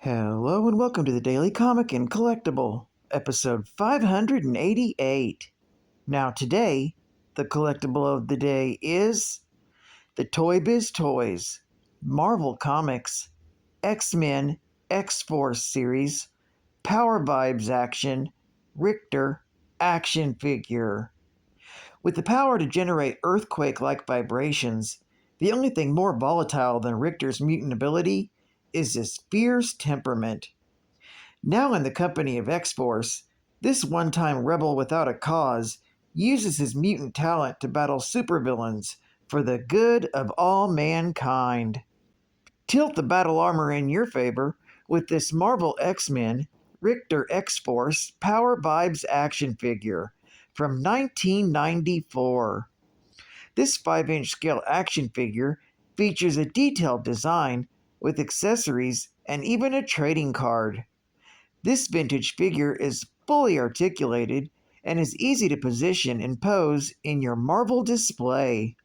Hello and welcome to the Daily Comic and Collectible, episode 588. Now today, the collectible of the day is the Toybiz Toys, Marvel Comics, X-Men, X-Force series, Power Vibes Action, Rictor action figure. With the power to generate earthquake-like vibrations, the only thing more volatile than Rictor's mutant ability is his fierce temperament. Now in the company of X-Force, this one-time rebel without a cause uses his mutant talent to battle supervillains for the good of all mankind. Tilt the battle armor in your favor with this Marvel X-Men Rictor X-Force Power Vibes action figure from 1994. This 5-inch scale action figure features a detailed design with accessories and even a trading card. This vintage figure is fully articulated and is easy to position and pose in your Marvel display.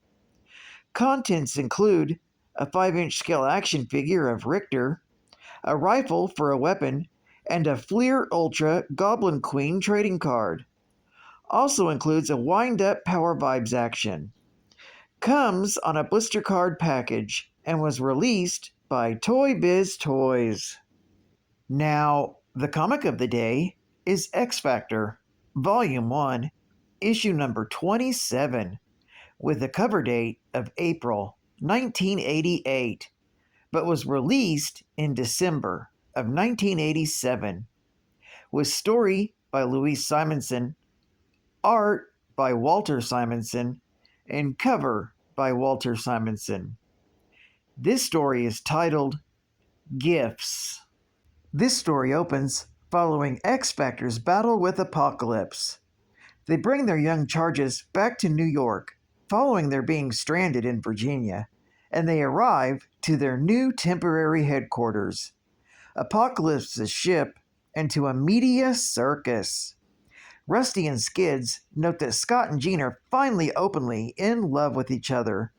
Contents include a 5-inch scale action figure of Rictor, a rifle for a weapon, and a Fleer Ultra Goblin Queen trading card. Also includes a wind-up Power Vibes action. Comes on a blister card package and was released by Toybiz Toys. Now, the comic of the day is X Factor, Volume 1, Issue number 27, with a cover date of April 1988, but was released in December of 1987, with story by Louise Simonson, art by Walter Simonson, and cover by Walter Simonson. This story is titled Gifts. This story opens following X Factor's battle with Apocalypse. They bring their young charges back to New York, following their being stranded in Virginia, and they arrive to their new temporary headquarters, Apocalypse's ship, and to a media circus. Rusty and Skids note that Scott and Jean are finally openly in love with each other.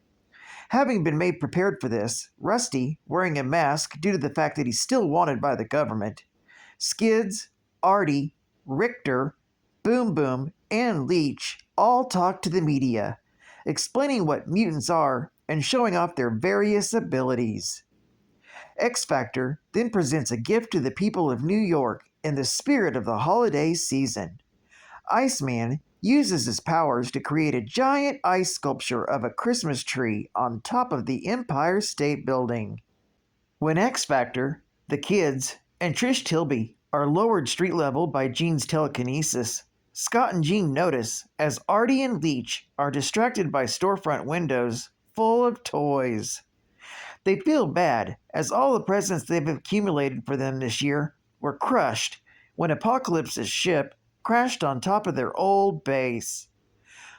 Having been made prepared for this, Rusty, wearing a mask due to the fact that he's still wanted by the government, Skids, Artie, Rictor, Boom Boom, and Leech all talk to the media, explaining what mutants are and showing off their various abilities. X Factor then presents a gift to the people of New York in the spirit of the holiday season. Iceman uses his powers to create a giant ice sculpture of a Christmas tree on top of the Empire State Building. When X Factor, the kids, and Trish Tilby are lowered street level by Jean's telekinesis, Scott and Jean notice as Artie and Leech are distracted by storefront windows full of toys. They feel bad as all the presents they've accumulated for them this year were crushed when Apocalypse's ship crashed on top of their old base.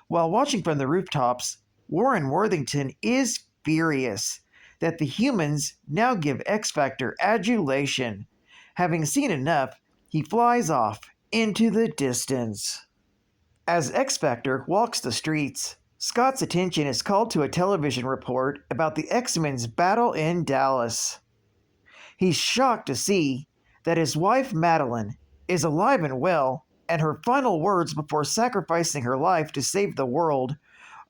While watching from the rooftops, Warren Worthington is furious that the humans now give X Factor adulation. Having seen enough, he flies off into the distance. As X Factor walks the streets, Scott's attention is called to a television report about the X-Men's battle in Dallas. He's shocked to see that his wife Madeline is alive and well, and her final words before sacrificing her life to save the world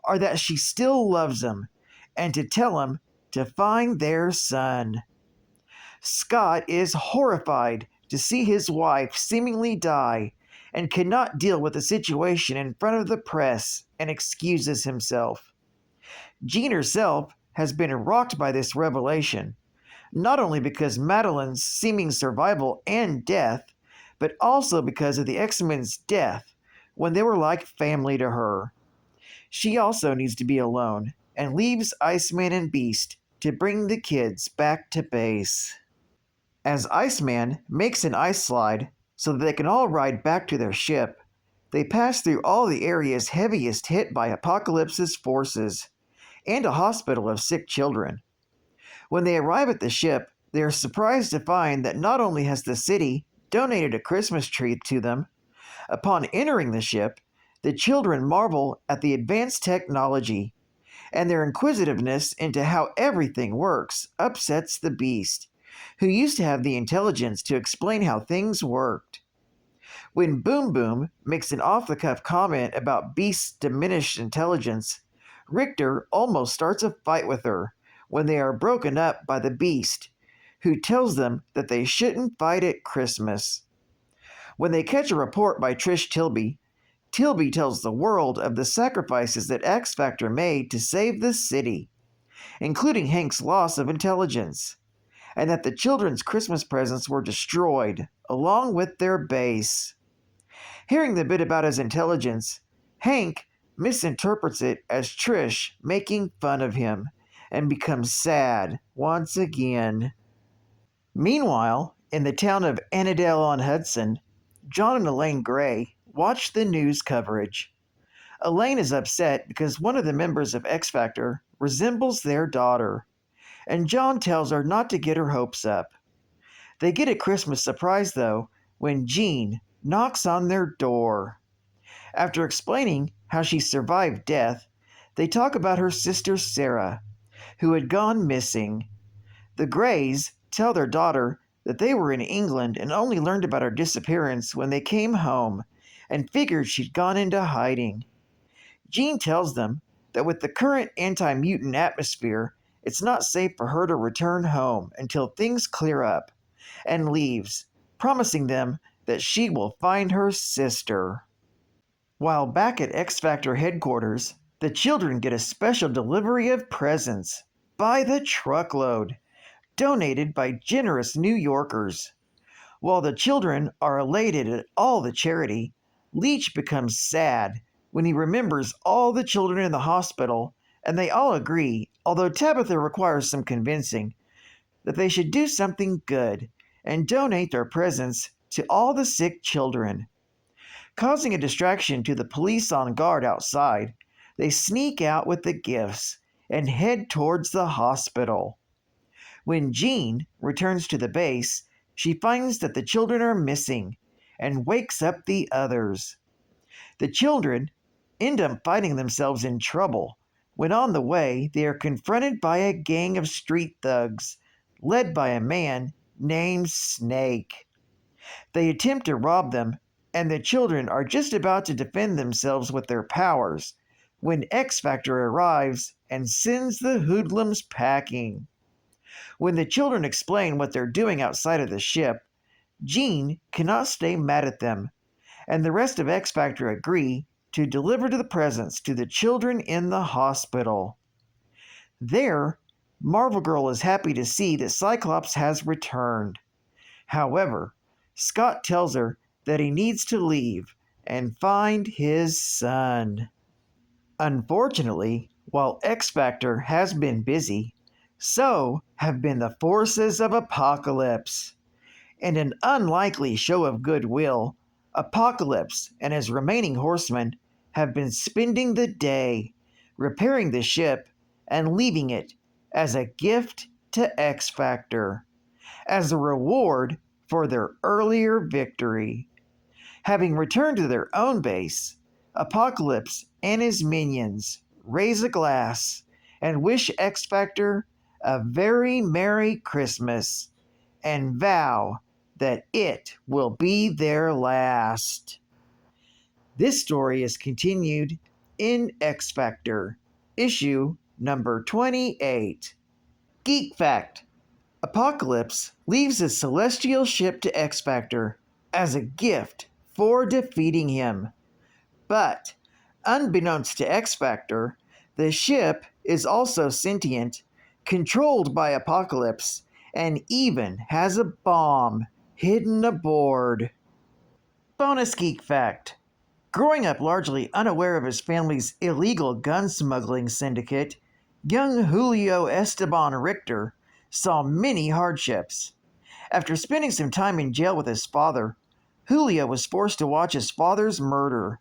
are that she still loves him and to tell him to find their son. Scott is horrified to see his wife seemingly die and cannot deal with the situation in front of the press and excuses himself. Jean herself has been rocked by this revelation, not only because Madeline's seeming survival and death, but also because of the X-Men's death when they were like family to her. She also needs to be alone and leaves Iceman and Beast to bring the kids back to base. As Iceman makes an ice slide so that they can all ride back to their ship, they pass through all the areas heaviest hit by Apocalypse's forces and a hospital of sick children. When they arrive at the ship, they are surprised to find that not only has the city donated a Christmas tree to them, upon entering the ship, the children marvel at the advanced technology, and their inquisitiveness into how everything works upsets the Beast, who used to have the intelligence to explain how things worked. When Boom Boom makes an off-the-cuff comment about Beast's diminished intelligence, Rictor almost starts a fight with her when they are broken up by the Beast, who tells them that they shouldn't fight at Christmas. When they catch a report by Trish Tilby, Tilby tells the world of the sacrifices that X Factor made to save the city, including Hank's loss of intelligence, and that the children's Christmas presents were destroyed, along with their base. Hearing the bit about his intelligence, Hank misinterprets it as Trish making fun of him and becomes sad once again. Meanwhile, in the town of Annandale-on-Hudson, John and Elaine Gray watch the news coverage. Elaine is upset because one of the members of X Factor resembles their daughter, and John tells her not to get her hopes up. They get a Christmas surprise, though, when Jean knocks on their door. After explaining how she survived death, they talk about her sister Sarah, who had gone missing. The Greys tell their daughter that they were in England and only learned about her disappearance when they came home and figured she'd gone into hiding. Jean tells them that with the current anti-mutant atmosphere, it's not safe for her to return home until things clear up, and leaves, promising them that she will find her sister. While back at X Factor headquarters, the children get a special delivery of presents by the truckload, donated by generous New Yorkers. While the children are elated at all the charity, Leech becomes sad when he remembers all the children in the hospital, and they all agree, although Tabitha requires some convincing, that they should do something good and donate their presents to all the sick children. Causing a distraction to the police on guard outside, they sneak out with the gifts and head towards the hospital. When Jean returns to the base, she finds that the children are missing and wakes up the others. The children end up finding themselves in trouble when on the way they are confronted by a gang of street thugs led by a man named Snake. They attempt to rob them, and the children are just about to defend themselves with their powers when X Factor arrives and sends the hoodlums packing. When the children explain what they're doing outside of the ship, Jean cannot stay mad at them, and the rest of X Factor agree to deliver the presents to the children in the hospital. There, Marvel Girl is happy to see that Cyclops has returned. However, Scott tells her that he needs to leave and find his son. Unfortunately, while X Factor has been busy, so have been the forces of Apocalypse. In an unlikely show of goodwill, Apocalypse and his remaining horsemen have been spending the day repairing the ship and leaving it as a gift to X Factor, as a reward for their earlier victory. Having returned to their own base, Apocalypse and his minions raise a glass and wish X Factor a very Merry Christmas and vow that it will be their last. This story is continued in X Factor, issue number 28. Geek Fact: Apocalypse leaves his celestial ship to X Factor as a gift for defeating him. But, unbeknownst to X Factor, the ship is also sentient, controlled by Apocalypse, and even has a bomb hidden aboard. Bonus Geek Fact: Growing up largely unaware of his family's illegal gun smuggling syndicate, young Julio Esteban Rictor saw many hardships. After spending some time in jail with his father, Julio was forced to watch his father's murder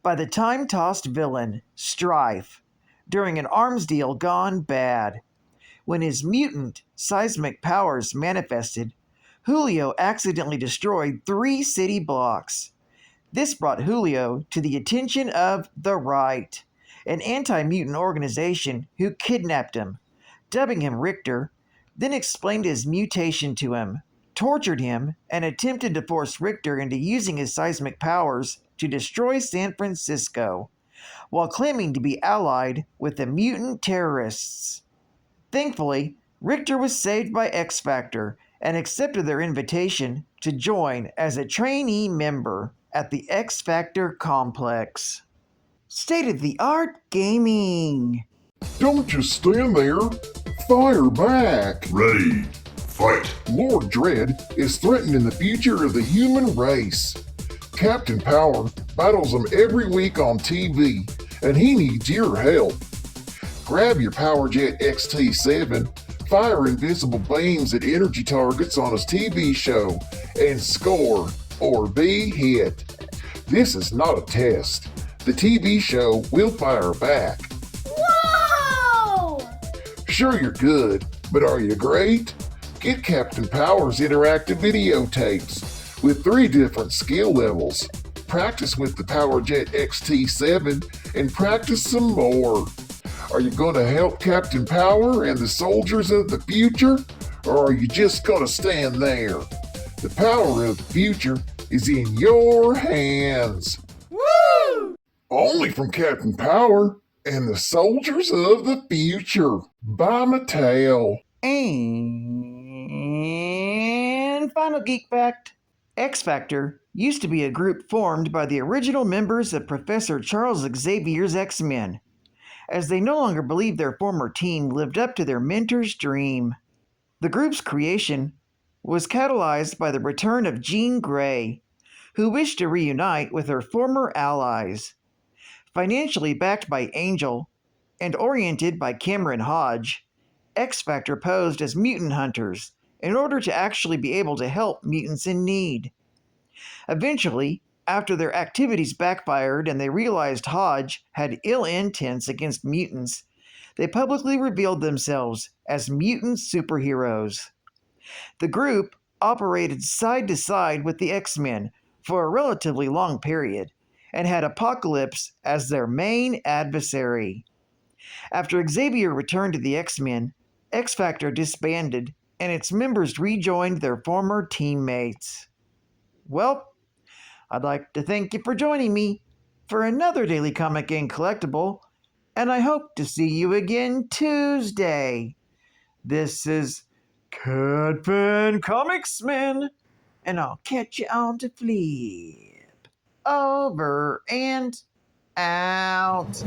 by the time-tossed villain, Strife, during an arms deal gone bad. When his mutant seismic powers manifested, Julio accidentally destroyed 3 city blocks. This brought Julio to the attention of the Right, an anti-mutant organization who kidnapped him, dubbing him Rictor, then explained his mutation to him, tortured him, and attempted to force Rictor into using his seismic powers to destroy San Francisco, while claiming to be allied with the mutant terrorists. Thankfully, Rictor was saved by X Factor and accepted their invitation to join as a trainee member at the X Factor complex. State-of-the-art gaming! Don't just stand there. Fire back. Ready, fight. Lord Dread is threatening the future of the human race. Captain Power battles him every week on TV, and he needs your help. Grab your PowerJet XT7, fire invisible beams at energy targets on his TV show, and score or be hit. This is not a test. The TV show will fire back. Whoa! Sure, you're good, but are you great? Get Captain Power's interactive videotapes with 3 different skill levels. Practice with the PowerJet XT7 and practice some more. Are you going to help Captain Power and the soldiers of the future? Or are you just going to stand there? The power of the future is in your hands. Woo! Only from Captain Power and the soldiers of the future. By Mattel. And final geek fact. X Factor used to be a group formed by the original members of Professor Charles Xavier's X-Men, as they no longer believed their former team lived up to their mentor's dream. The group's creation was catalyzed by the return of Jean Grey, who wished to reunite with her former allies. Financially backed by Angel and oriented by Cameron Hodge, X Factor posed as mutant hunters in order to actually be able to help mutants in need. Eventually, after their activities backfired and they realized Hodge had ill intents against mutants, they publicly revealed themselves as mutant superheroes. The group operated side to side with the X-Men for a relatively long period and had Apocalypse as their main adversary. After Xavier returned to the X-Men, X Factor disbanded and its members rejoined their former teammates. Well, I'd like to thank you for joining me for another Daily Comic and Collectible, and I hope to see you again Tuesday. This is Cadpan Comicsman, and I'll catch you on the flip. Over and out.